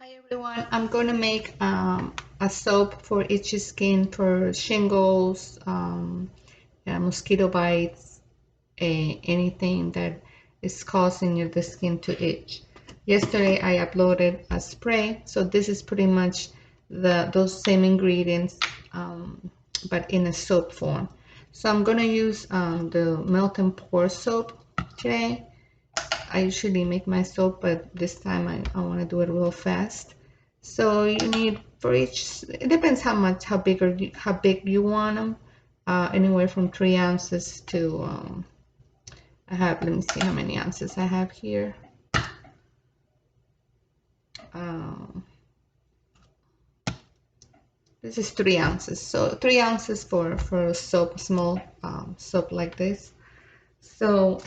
Hi everyone, I'm going to make a soap for itchy skin for shingles, mosquito bites, anything that is causing the skin to itch. Yesterday I uploaded a spray, so this is pretty much those same ingredients, but in a soap form. So I'm going to use the melt and pour soap today. I usually make my soap, but this time I want to do it real fast. So you need for each, it depends how big you want them. Anywhere from 3 ounces to let me see how many ounces I have here. This is 3 ounces. So 3 ounces for a soap, small soap like this. So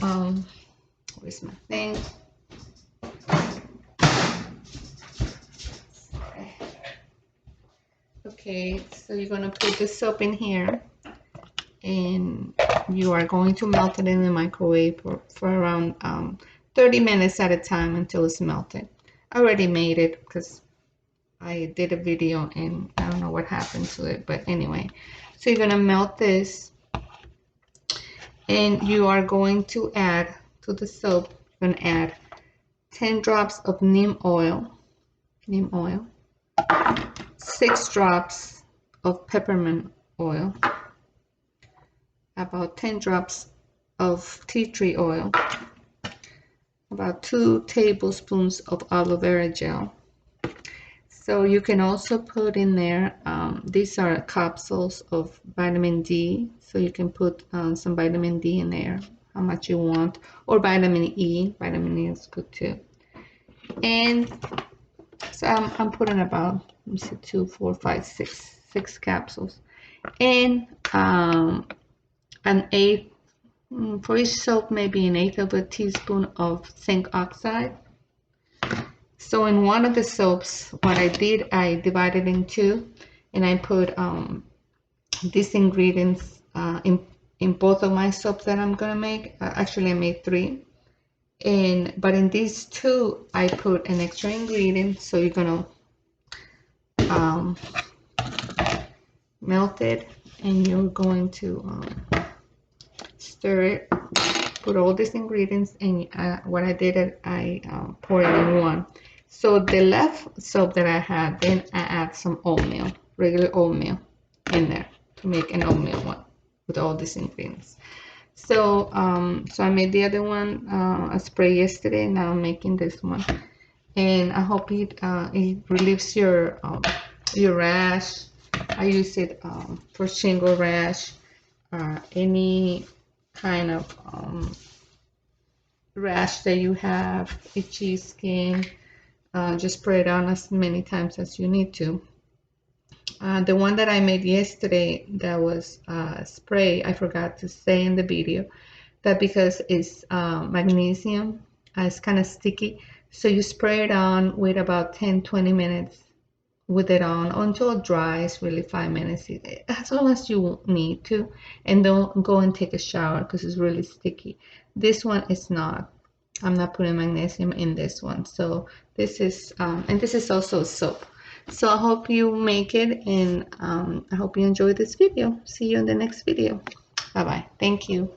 where's my thing? Okay, so you're gonna put the soap in here and you are going to melt it in the microwave for around 30 minutes at a time until it's melted. I already made it because I did a video and I don't know what happened to it, but anyway. So you're gonna melt this and you are going to add to the soap, you're gonna add 10 drops of neem oil, 6 drops of peppermint oil, about 10 drops of tea tree oil, about 2 tablespoons of aloe vera gel. So you can also put in there, these are capsules of vitamin D, so you can put some vitamin D in there, how much you want, or vitamin E. Vitamin E is good too. And so I'm putting about, let me see, 2, 4, 5, 6 capsules, and an eighth, for each soap, maybe an eighth of a teaspoon of zinc oxide. So in one of the soaps, what I did, I divided in two, and I put these ingredients in both of my soaps that I'm gonna make. Actually, I made 3, but in these 2, I put an extra ingredient. So you're gonna melt it, and you're going to stir it. Put all these ingredients, and what I did, I poured it in one. So the left soap that I had, then I add some oatmeal, regular oatmeal in there to make an oatmeal one with all these ingredients. So so I made the other one, a spray yesterday. Now I'm making this one, and I hope it relieves your rash. I use it for shingle rash, any kind of rash that you have, itchy skin. Just spray it on as many times as you need to. The one that I made yesterday, that was spray, I forgot to say in the video that because it's magnesium, it's kind of sticky, so you spray it on with about 10-20 minutes with it on until it dries, really 5 minutes, as long as you need to, and don't go and take a shower because it's really sticky. This one is not. I'm not putting magnesium in this one. So this is and this is also soap. So I hope you make it, and I hope you enjoyed this video. See you in the next video. Bye bye. Thank you.